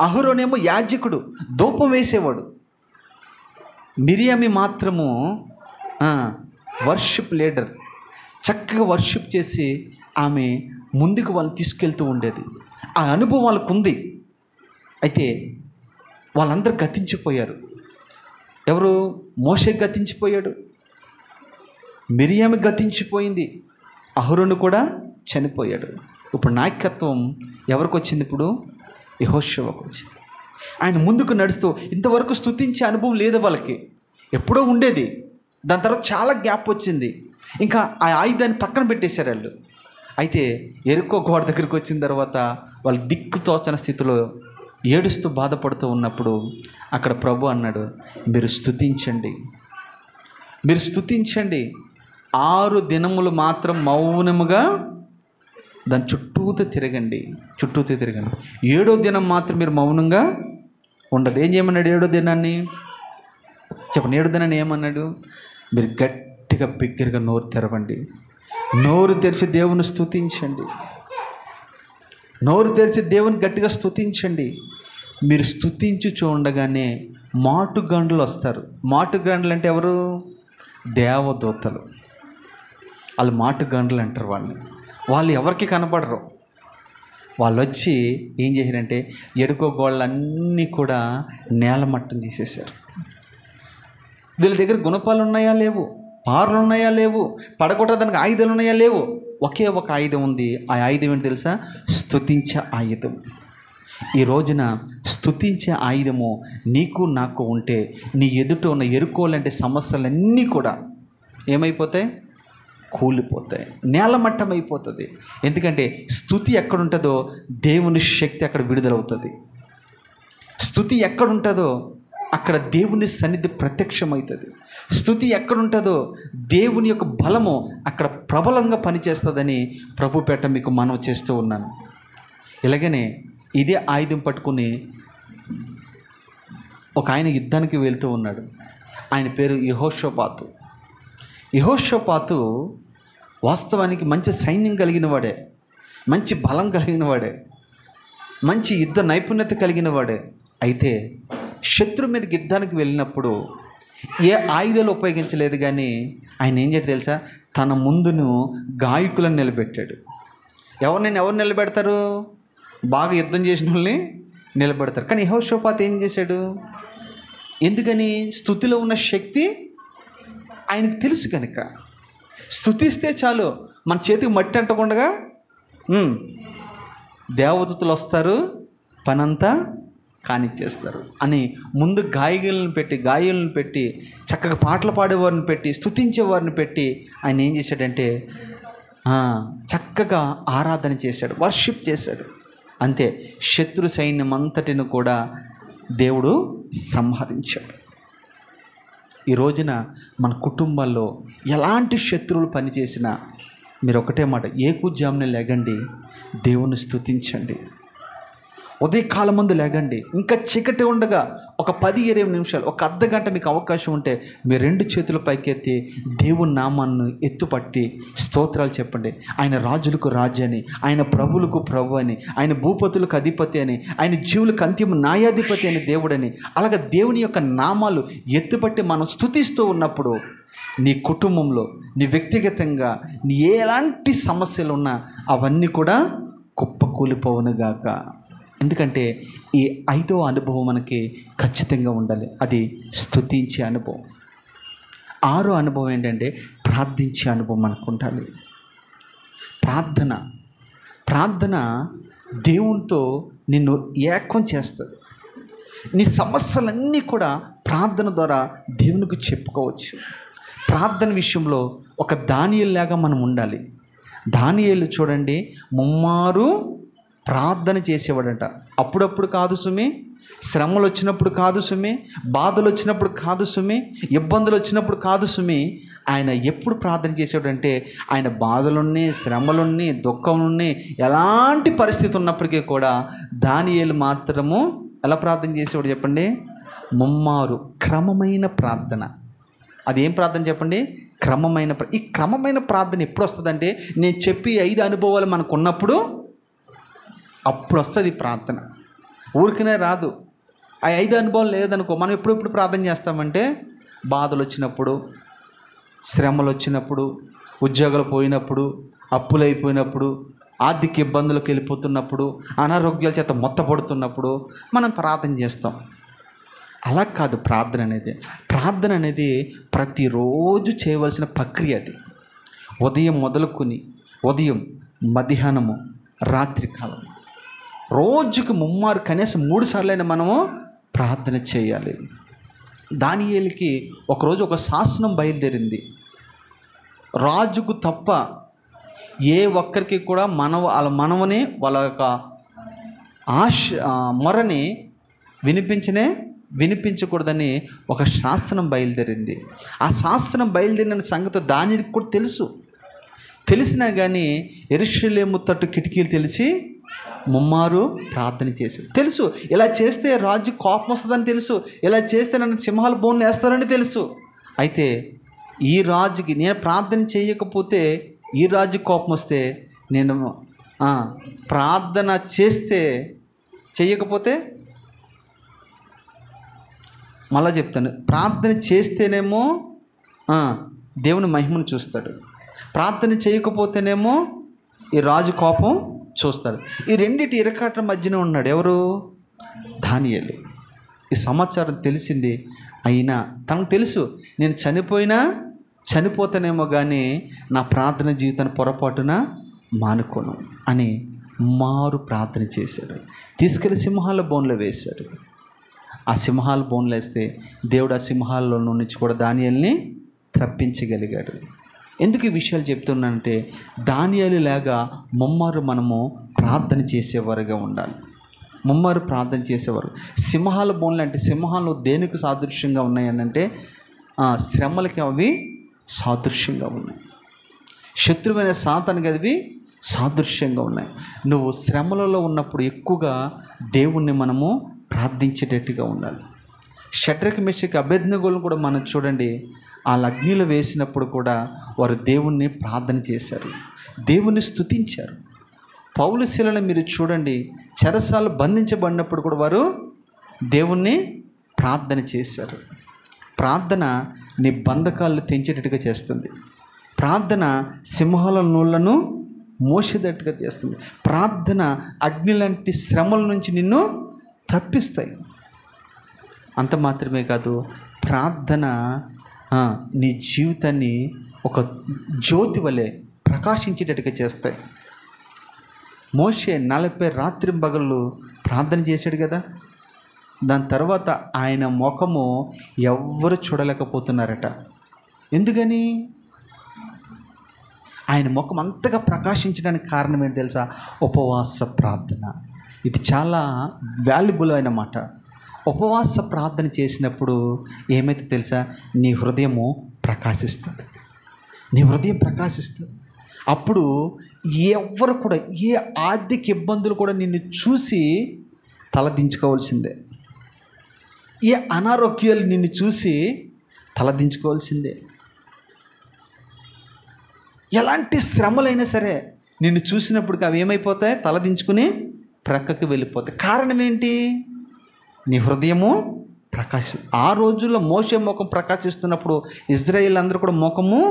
A: అహరోనేమో యాజకుడు, ధూపం వేసేవాడు. మిరియామి మాత్రము వర్షిప్ లీడర్. చక్కగా వర్షిప్ చేసి ఆమె ముందుకు వాళ్ళని తీసుకెళ్తూ ఉండేది. ఆ అనుభవం వాళ్ళకు ఉంది. అయితే వాళ్ళందరూ గతించిపోయారు. ఎవరు? మోషే గతించిపోయాడు, మిరియాము గతించిపోయింది, అహరోను కూడా చనిపోయాడు. ఇప్పుడు నాయకత్వం ఎవరికి వచ్చింది? ఇప్పుడు యెహోషువకు వచ్చింది. ఆయన ముందుకు నడుస్తూ, ఇంతవరకు స్తుతించే అనుభవం లేదు వాళ్ళకి, ఎప్పుడో ఉండేది, దాని తర్వాత చాలా గ్యాప్ వచ్చింది, ఇంకా ఆ ఆయుధాన్ని పక్కన పెట్టేశారు వాళ్ళు. అయితే ఎరుకో గోడ దగ్గరికి వచ్చిన తర్వాత వాళ్ళు దిక్కు తోచని స్థితిలో ఏడుస్తూ బాధపడుతూ ఉన్నప్పుడు అక్కడ ప్రభు అన్నాడు, మీరు స్తుతించండి, మీరు స్తుతించండి. 6 దినములు మాత్రం మౌనముగా దాని చుట్టూతో తిరగండి. 7వ దినం మాత్రం మీరు మౌనంగా ఉండదు. ఏం చేయమన్నాడు 7వ దినాన్ని? చెప్పండి, 7వ దినాన్ని ఏమన్నాడు? మీరు గట్టిగా బిగ్గరగా నోరు తెరవండి, నోరు తెరిచి దేవుని స్తుతించండి, నోరు తెరిచి దేవుని గట్టిగా స్తుతించండి. మీరు స్తుతించి చూడగానే మాటుగండ్లు వస్తారు. మాటుగండ్లు అంటే ఎవరు? దేవదూతలు. వాళ్ళు మాటుగండ్లు అంటారు వాళ్ళని. వాళ్ళు ఎవరికి కనపడరు. వాళ్ళు వచ్చి ఏం చేశారంటే ఎడుకో గోళ్ళన్నీ కూడా నేలమట్టం చేసేసారు. వీళ్ళ దగ్గర గుణపాలు ఉన్నాయా లేవు, పార్లు ఉన్నాయా లేవు, పడగొట్టడానికి ఆయుధాలు ఉన్నాయా లేవు. ఒకే ఒక ఆయుధం ఉంది. ఆ ఆయుధం ఏంటి తెలుసా? స్తుతించే ఆయుధం. ఈ రోజున స్తుతించే ఆయుధము నీకు నాకు ఉంటే నీ ఎదుట ఉన్న ఎరుకోలంటే సమస్యలన్నీ కూడా ఏమైపోతాయి? కూలిపోతాయి, నేలమట్టం అయిపోతుంది. ఎందుకంటే స్తుతి ఎక్కడుంటుందో దేవుని శక్తి అక్కడ విడుదలవుతుంది. స్తుతి ఎక్కడుంటుందో అక్కడ దేవుని సన్నిధి ప్రత్యక్షమవుతుంది. స్తుతి ఎక్కడుంటుందో దేవుని యొక్క బలము అక్కడ ప్రబలంగా పనిచేస్తుందని ప్రభుపేట మీకు మనవి చేస్తూ ఉన్నాను. ఇలాగనే ఇదే ఆయుధం పట్టుకుని ఒక ఆయన యుద్ధానికి వెళ్తూ ఉన్నాడు. ఆయన పేరు యెహోషాపాతు. యెహోషాపాతు వాస్తవానికి మంచి సైన్యం కలిగిన వాడే, మంచి బలం కలిగిన వాడే, మంచి యుద్ధ నైపుణ్యత కలిగిన వాడే. అయితే శత్రు మీదకి యుద్ధానికి వెళ్ళినప్పుడు ఏ ఆయుధాలు ఉపయోగించలేదు. కానీ ఆయన ఏం చేయాలి తెలుసా? తన ముందును గాయకులను నిలబెట్టాడు. ఎవరు నిలబెడతారు? బాగా యుద్ధం చేసిన వాళ్ళని నిలబెడతారు. కానీ యెహోషాపాతు ఏం చేశాడు? ఎందుకని? స్తుతిలో ఉన్న శక్తి ఆయనకు తెలుసు కనుక. స్తుతిస్తే చాలు, మన చేతికి మట్టి అంటకుండా దేవదూతలు వస్తారు, పనంతా కానిచ్చేస్తారు అని ముందు గాయకులను పెట్టి చక్కగా పాటలు పాడేవారిని పెట్టి స్తుతించేవారిని పెట్టి ఆయన ఏం చేశాడంటే చక్కగా ఆరాధన చేశాడు, వర్షిప్ చేశాడు. అంతే, శత్రు సైన్యం అంతటిని కూడా దేవుడు సంహరించాడు. ఈ రోజున మన కుటుంబాల్లో ఎలాంటి శత్రువులు పనిచేసినా మీరు ఒకటే మాట, ఏకుజామున లేగండి, దేవుని స్తుతించండి. ఉదయకాలం ముందు లేగండి, ఇంకా చీకటి ఉండగా ఒక 10-20 నిమిషాలు, ఒక అర్ధగంట మీకు అవకాశం ఉంటే మీ 2 చేతుల పైకెత్తి దేవుని నామాన్ని ఎత్తుపట్టి స్తోత్రాలు చెప్పండి. ఆయన రాజులకు రాజు అని, ఆయన ప్రభులకు ప్రభు అని, ఆయన భూపతులకు అధిపతి అని, ఆయన జీవులకు అంతిమ న్యాయాధిపతి అని దేవుడని, అలాగే దేవుని యొక్క నామాలు ఎత్తుపట్టి మనం స్తుతిస్తూ ఉన్నప్పుడు నీ కుటుంబంలో, నీ వ్యక్తిగతంగా నీ ఎలాంటి సమస్యలు ఉన్నా అవన్నీ కూడా కుప్పకూలిపోవునుగాక. ఎందుకంటే ఈ 5వ అనుభవం మనకి ఖచ్చితంగా ఉండాలి, అది స్తుతించే అనుభవం. 6వ అనుభవం ఏంటంటే ప్రార్థించే అనుభవం మనకు ఉండాలి. ప్రార్థన దేవునితో నిన్ను ఏకం చేస్తుంది. నీ సమస్యలన్నీ కూడా ప్రార్థన ద్వారా దేవునికి చెప్పుకోవచ్చు. ప్రార్థన విషయంలో ఒక దానియేలులాగా మనం ఉండాలి. దానియేలు చూడండి, ముమ్మారు ప్రార్థన చేసేవాడంట. అప్పుడప్పుడు కాదు సుమి, శ్రమలు వచ్చినప్పుడు కాదు సుమి, బాధలు వచ్చినప్పుడు కాదు సుమి, ఇబ్బందులు వచ్చినప్పుడు కాదు సుమి. ఆయన ఎప్పుడు ప్రార్థన చేసేవాడంటే ఆయన బాధలున్ని, శ్రమలున్ని, దుఃఖంలోని, ఎలాంటి పరిస్థితి ఉన్నప్పటికీ కూడా దానియేలు మాత్రము ఎలా ప్రార్థన చేసేవాడు చెప్పండి? ముమ్మారు, క్రమమైన ప్రార్థన. అదేం ప్రార్థన చెప్పండి? క్రమమైన. ఈ క్రమమైన ప్రార్థన ఎప్పుడు వస్తుందంటే నేను చెప్పి 5 అనుభవాలు మనకు ఉన్నప్పుడు అప్పుడు వస్తుంది ప్రార్థన. ఊరికనే రాదు. ఆ 5 అనుభవాలు లేదనుకో, మనం ఎప్పుడెప్పుడు ప్రార్థన చేస్తామంటే బాధలు వచ్చినప్పుడు, శ్రమలు వచ్చినప్పుడు, ఉద్యోగాలు పోయినప్పుడు, అప్పులు అయిపోయినప్పుడు, ఆర్థిక ఇబ్బందులకు వెళ్ళిపోతున్నప్పుడు, అనారోగ్యాల చేత మొత్తపడుతున్నప్పుడు మనం ప్రార్థన చేస్తాం. అలా కాదు ప్రార్థన అనేది ప్రతిరోజు చేయవలసిన ప్రక్రియ. అది ఉదయం మొదలుకొని ఉదయం, మధ్యాహ్నము, రాత్రికాలం రోజుకు ముమ్మారు కనీసం 3 సార్లైనా మనము ప్రార్థన చేయాలి. దానియేలుకి ఒకరోజు ఒక శాసనం బయలుదేరింది. రాజుకు తప్ప ఏ ఒక్కరికి కూడా వాళ్ళ మనవని, వాళ్ళ యొక్క మొరని వినిపించకూడదని ఒక శాసనం బయలుదేరింది. ఆ శాసనం బయలుదేరిన సంగతి దానియేలుకి కూడా తెలిసినా కానీ యెరూషలేము తట్టు కిటికీలు తెలిసి ముమ్మారు ప్రార్థన చేశాడు. తెలుసు ఇలా చేస్తే రాజు కోపం వస్తుందని తెలుసు, ఇలా చేస్తే నన్ను సింహాల బోన్లు వేస్తారని తెలుసు. అయితే ఈ రాజుకి నేను ప్రార్థన చేయకపోతే ఈ రాజు కోపం వస్తే, నేను ప్రార్థన చేయకపోతే మళ్ళా చెప్తాను, ప్రార్థన చేస్తేనేమో దేవుని మహిమను చూస్తాడు, ప్రార్థన చేయకపోతేనేమో ఈ రాజు కోపం చూస్తాడు. ఈ రెండిటి ఇరకాట్ల మధ్యన ఉన్నాడు ఎవరు? దానియేలు. ఈ సమాచారం తెలిసింది. అయినా తనకు తెలుసు, నేను చనిపోతానేమో కానీ నా ప్రార్థన జీవితాన్ని పొరపాటున మానుకోను అని మారు ప్రార్థన చేశాడు. తీసుకెళ్ళి సింహాల బోన్లో వేశాడు. ఆ సింహాల బోన్లో వేస్తే దేవుడు ఆ సింహాల్లో నుంచి కూడా దానియేలుని తప్పించగలిగాడు. ఎందుకు ఈ విషయాలు చెప్తున్నానంటే, దానియేలు లాగా ముమ్మారు మనము ప్రార్థన చేసేవారుగా ఉండాలి. ముమ్మారు ప్రార్థన చేసేవారు. సింహాల బోన్లు అంటే సింహాలు దేనికి సాదృశ్యంగా ఉన్నాయనంటే శ్రమలకి అవి సాదృశ్యంగా ఉన్నాయి. శత్రువైన సాతానుకి అవి సాదృశ్యంగా ఉన్నాయి. నువ్వు శ్రమలలో ఉన్నప్పుడు ఎక్కువగా దేవుణ్ణి మనము ప్రార్థించేటట్టుగా ఉండాలి. షడ్రక్, మెషక్, అబేద్నెగోలను కూడా మనం చూడండి, ఆ అగ్నిలో వేసినప్పుడు కూడా వారు దేవుణ్ణి ప్రార్థన చేశారు, దేవుణ్ణి స్తుతించారు. పౌలు శీలను మీరు చూడండి, చెరసాలు బంధించబడినప్పుడు కూడా వారు దేవుణ్ణి ప్రార్థన చేశారు. ప్రార్థన నీ బంధకాలను తెంచేటట్టుగా చేస్తుంది. ప్రార్థన సింహాల నూళ్లను మోసేటట్టుగా చేస్తుంది. ప్రార్థన అగ్ని లాంటి శ్రమల నుంచి నిన్ను తప్పిస్తాయి. అంత మాత్రమే కాదు, ప్రార్థన నీ జీవితాన్ని ఒక జ్యోతి వలె ప్రకాశించేటట్టుగా చేస్తాయి. మోషే 40 రాత్రింబగళ్ళు ప్రార్థన చేశాడు కదా. దాని తర్వాత ఆయన ముఖము ఎవ్వరు చూడలేకపోతున్నారట. ఎందుకని? ఆయన ముఖం అంతగా ప్రకాశించడానికి కారణం ఏంటి తెలుసా? ఉపవాస ప్రార్థన. ఇది చాలా వాల్యుబుల్ అయిన మాట. ఉపవాస ప్రార్థన చేసినప్పుడు ఏమైతే తెలుసా? నీ హృదయము ప్రకాశిస్తుంది. నీ హృదయం ప్రకాశిస్తుంది. అప్పుడు ఎవరు కూడా, ఏ ఆర్థిక ఇబ్బందులు కూడా నిన్ను చూసి తలదించుకోవాల్సిందే. ఏ అనారోగ్యాలు నిన్ను చూసి తలదించుకోవాల్సిందే. ఎలాంటి శ్రమలైనా సరే నిన్ను చూసినప్పటికీ అవి ఏమైపోతాయి? తలదించుకుని ప్రక్కకి వెళ్ళిపోతాయి. కారణం ఏంటి? నీ హృదయము ఆ రోజుల్లో మోషే ముఖం ప్రకాశిస్తున్నప్పుడు ఇజ్రాయేల్ అందరూ కూడా ముఖము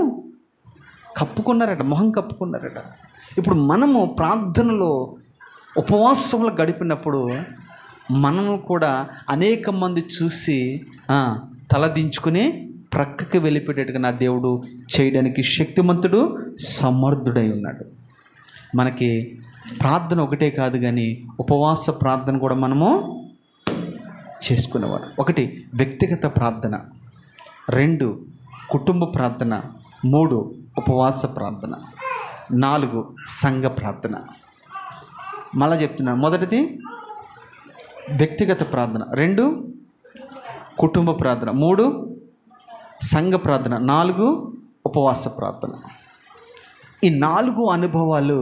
A: కప్పుకున్నారట, మొహం కప్పుకున్నారట. ఇప్పుడు మనము ప్రార్థనలో ఉపవాసంలో గడిపినప్పుడు మనము కూడా అనేక మంది చూసి తలదించుకుని ప్రక్కకి వెళ్ళిపోయేటట్టుగా నా దేవుడు చేయడానికి శక్తిమంతుడు, సమర్థుడై ఉన్నాడు. మనకి ప్రార్థన ఒకటే కాదు కానీ ఉపవాస ప్రార్థన కూడా మనము చేసుకునేవారు. 1 వ్యక్తిగత ప్రార్థన, 2 కుటుంబ ప్రార్థన, 3 ఉపవాస ప్రార్థన, 4 సంఘ ప్రార్థన. మళ్ళా చెప్తున్నాను, మొదటిది వ్యక్తిగత ప్రార్థన, 2 కుటుంబ ప్రార్థన, 3 సంఘ ప్రార్థన, 4 ఉపవాస ప్రార్థన. ఈ 4 అనుభవాలు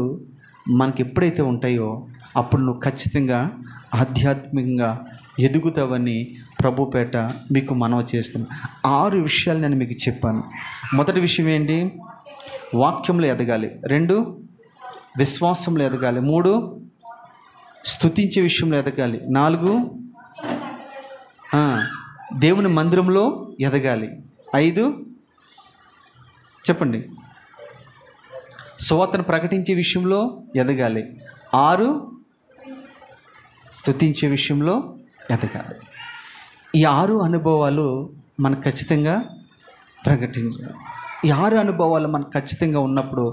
A: మనకి ఎప్పుడైతే ఉంటాయో అప్పుడు నువ్వు ఖచ్చితంగా ఆధ్యాత్మికంగా ఎదుగుతావని ప్రభుపేట మీకు మనవి చేస్తాను. 6 విషయాలు నేను మీకు చెప్పాను. మొదటి విషయం ఏంటి? వాక్యంలో ఎదగాలి. 2 విశ్వాసంలో ఎదగాలి. 3 స్తుతించే విషయంలో ఎదగాలి. 4 దేవుని మందిరంలో ఎదగాలి. 5 చెప్పండి, సువార్తను ప్రకటించే విషయంలో ఎదగాలి. 6 స్తుతించే విషయంలో ఎదగాలి. ఈ 6 అనుభవాలు మనకు ఖచ్చితంగా ప్రకటించాలి. ఈ 6 అనుభవాలు మనకు ఖచ్చితంగా ఉన్నప్పుడు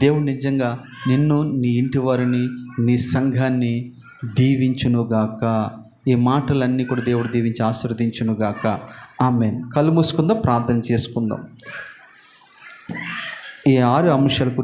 A: దేవుడు నిజంగా నిన్ను, నీ ఇంటి వారిని, నీ సంఘాన్ని దీవించునుగాక. ఈ మాటలన్నీ కూడా దేవుడు దీవించి ఆశీర్వదించునుగాక. ఆమేన్. కళ్ళు మూసుకుందాం, ప్రార్థన చేసుకుందాం. ఈ 6 అంశాల గురించి